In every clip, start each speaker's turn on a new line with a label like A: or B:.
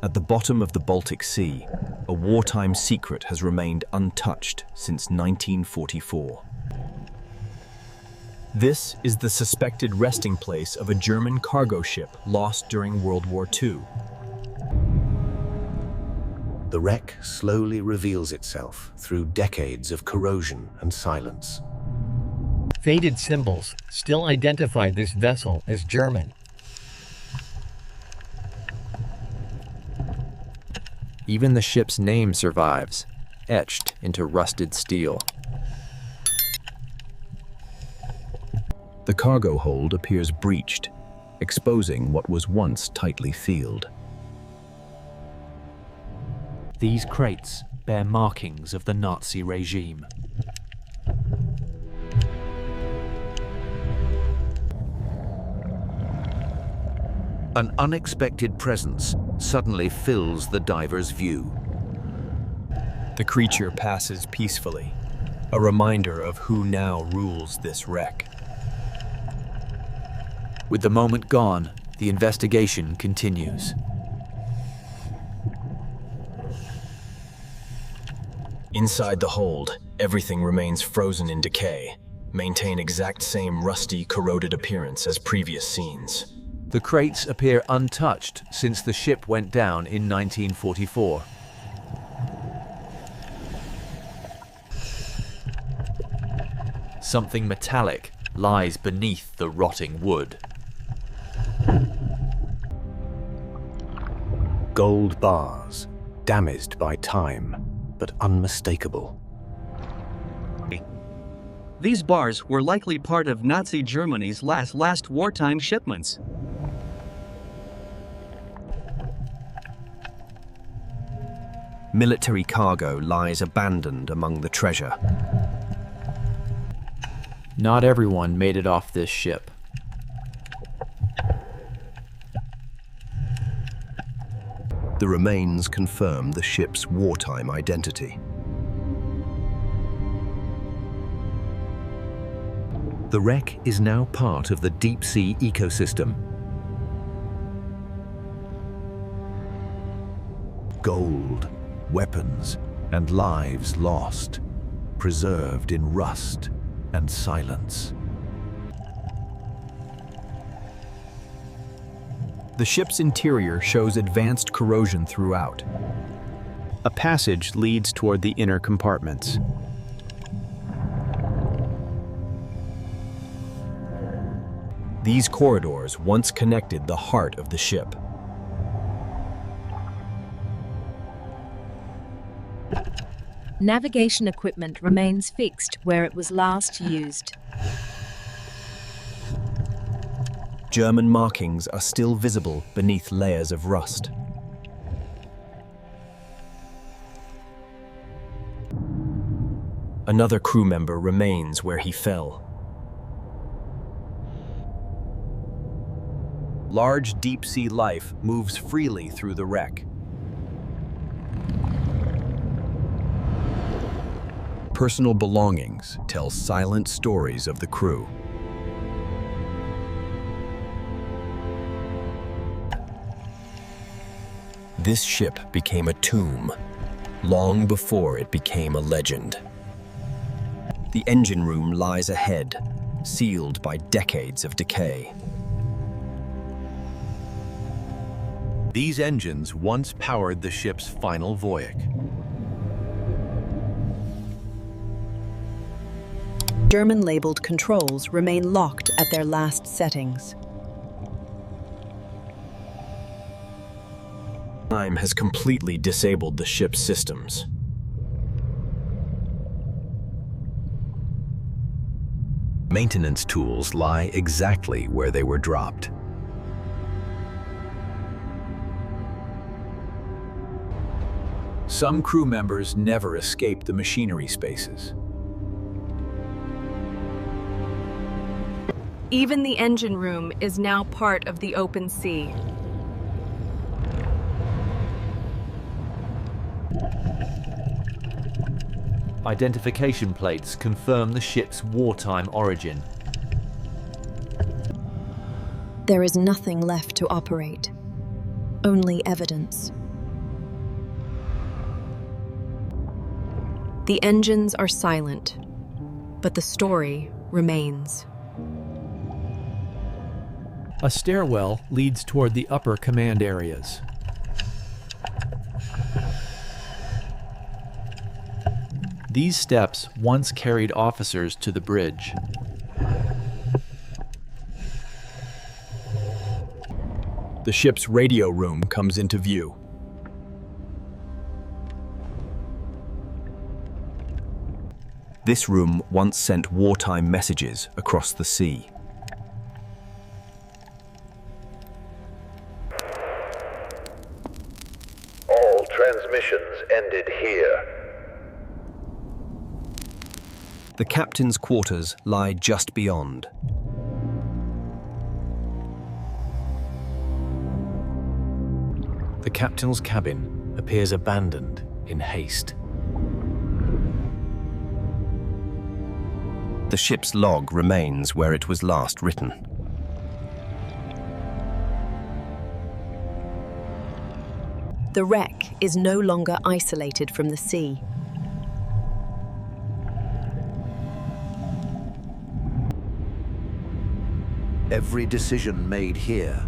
A: At the bottom of the Baltic Sea, a wartime secret has remained untouched since 1944. This is the suspected resting place of a German cargo ship lost during World War II.
B: The wreck slowly reveals itself through decades of corrosion and silence.
C: Faded symbols still identify this vessel as German.
D: Even the ship's name survives, etched into rusted steel.
A: The cargo hold appears breached, exposing what was once tightly sealed.
E: These crates bear markings of the Nazi regime.
B: An unexpected presence suddenly fills the diver's view.
A: The creature passes peacefully, a reminder of who now rules this wreck.
E: With the moment gone, the investigation continues.
A: Inside the hold, everything remains frozen in decay, maintain exact same rusty, corroded appearance as previous scenes.
E: The crates appear untouched since the ship went down in 1944. Something metallic lies beneath the rotting wood.
B: Gold bars, damaged by time, but unmistakable.
F: These bars were likely part of Nazi Germany's last wartime shipments.
A: Military cargo lies abandoned among the treasure.
D: Not everyone made it off this ship.
A: The remains confirm the ship's wartime identity.
B: The wreck is now part of the deep sea ecosystem. Gold, weapons, and lives lost, preserved in rust and silence.
A: The ship's interior shows advanced corrosion throughout.
G: A passage leads toward the inner compartments.
A: These corridors once connected the heart of the ship.
H: Navigation equipment remains fixed where it was last used.
A: German markings are still visible beneath layers of rust. Another crew member remains where he fell. Large deep-sea life moves freely through the wreck. Personal belongings tell silent stories of the crew. This ship became a tomb long before it became a legend. The engine room lies ahead, sealed by decades of decay.
B: These engines once powered the ship's final voyage.
I: German-labeled controls remain locked at their last settings.
A: Time has completely disabled the ship's systems.
B: Maintenance tools lie exactly where they were dropped.
E: Some crew members never escape the machinery spaces.
J: Even the engine room is now part of the open sea.
E: Identification plates confirm the ship's wartime origin.
I: There is nothing left to operate, only evidence.
J: The engines are silent, but the story remains.
E: A stairwell leads toward the upper command areas. These steps once carried officers to the bridge.
A: The ship's radio room comes into view. This room once sent wartime messages across the sea.
K: All transmissions ended here.
A: The captain's quarters lie just beyond.
B: The captain's cabin appears abandoned in haste.
A: The ship's log remains where it was last written.
I: The wreck is no longer isolated from the sea.
B: Every decision made here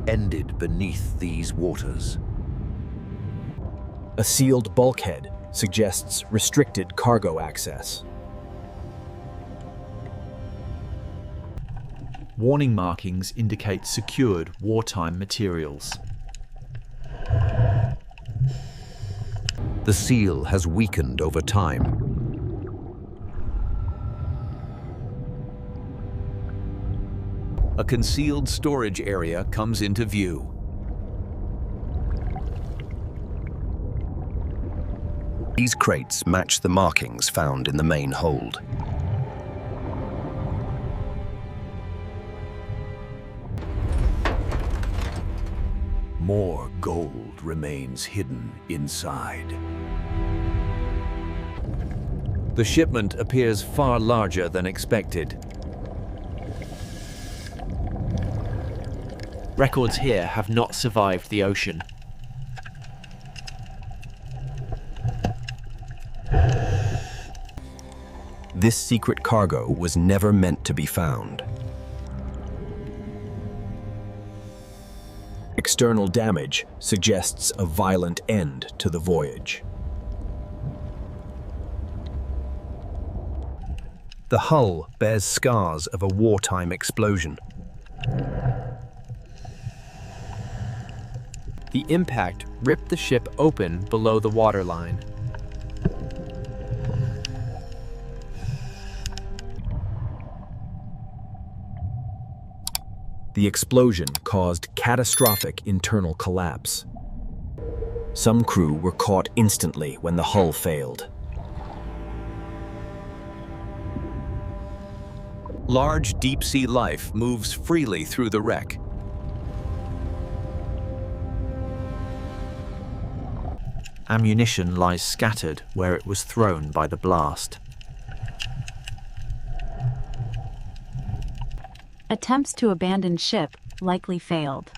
B: ended beneath these waters.
A: A sealed bulkhead suggests restricted cargo access.
E: Warning markings indicate secured wartime materials.
B: The seal has weakened over time.
E: A concealed storage area comes into view.
A: These crates match the markings found in the main hold.
B: More gold remains hidden inside.
E: The shipment appears far larger than expected.
C: Records here have not survived the ocean.
A: This secret cargo was never meant to be found. External damage suggests a violent end to the voyage. The hull bears scars of a wartime explosion.
D: The impact ripped the ship open below the waterline.
A: The explosion caused catastrophic internal collapse. Some crew were caught instantly when the hull failed.
E: Large deep-sea life moves freely through the wreck.
D: Ammunition lies scattered where it was thrown by the blast.
H: Attempts to abandon ship likely failed.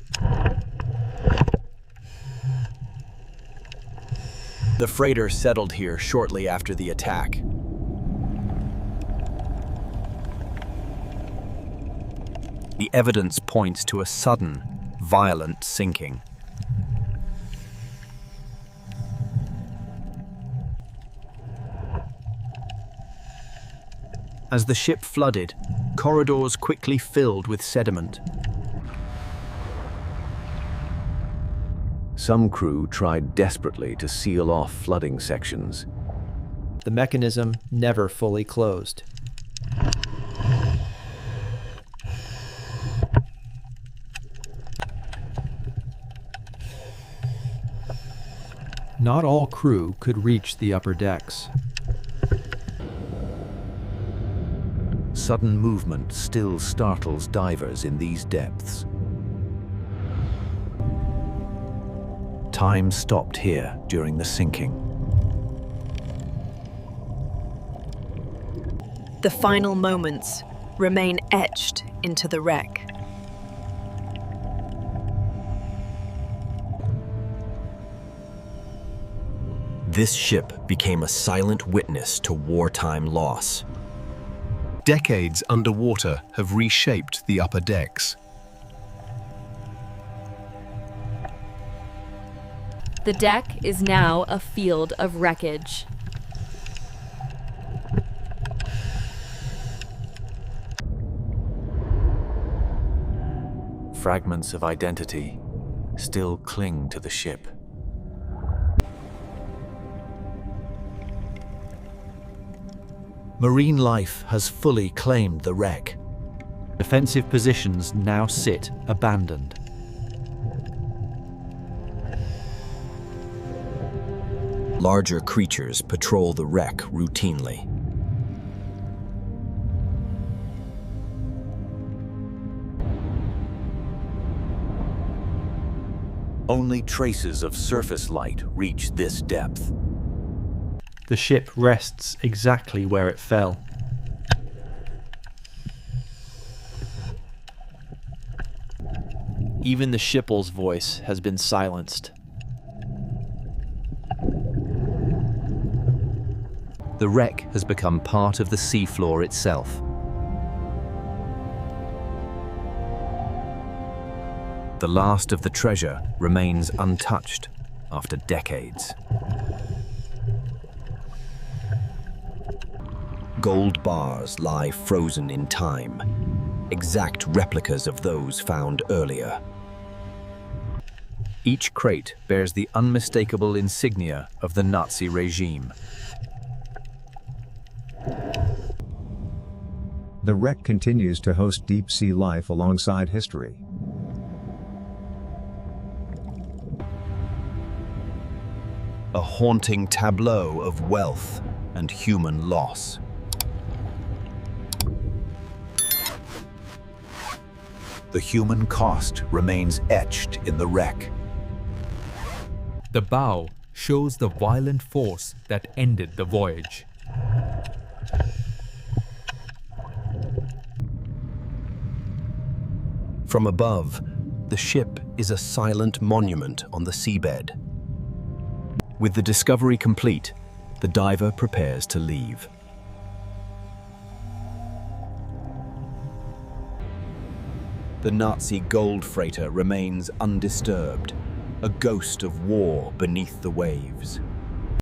A: The freighter settled here shortly after the attack. The evidence points to a sudden, violent sinking. As the ship flooded, corridors quickly filled with sediment.
B: Some crew tried desperately to seal off flooding sections.
D: The mechanism never fully closed. Not all crew could reach the upper decks.
B: Sudden movement still startles divers in these depths. Time stopped here during the sinking.
I: The final moments remain etched into the wreck.
A: This ship became a silent witness to wartime loss.
L: Decades underwater have reshaped the upper decks.
M: The deck is now a field of wreckage.
E: Fragments of identity still cling to the ship. Marine life has fully claimed the wreck. Defensive positions now sit abandoned.
A: Larger creatures patrol the wreck routinely.
E: Only traces of surface light reach this depth.
N: The ship rests exactly where it fell.
D: Even the ship's voice has been silenced.
E: The wreck has become part of the seafloor itself.
A: The last of the treasure remains untouched after decades. Gold bars lie frozen in time, exact replicas of those found earlier. Each crate bears the unmistakable insignia of the Nazi regime.
O: The wreck continues to host deep-sea life alongside history.
A: A haunting tableau of wealth and human loss.
B: The human cost remains etched in the wreck.
P: The bow shows the violent force that ended the voyage.
A: From above, the ship is a silent monument on the seabed. With the discovery complete, the diver prepares to leave. The Nazi gold freighter remains undisturbed, a ghost of war beneath the waves.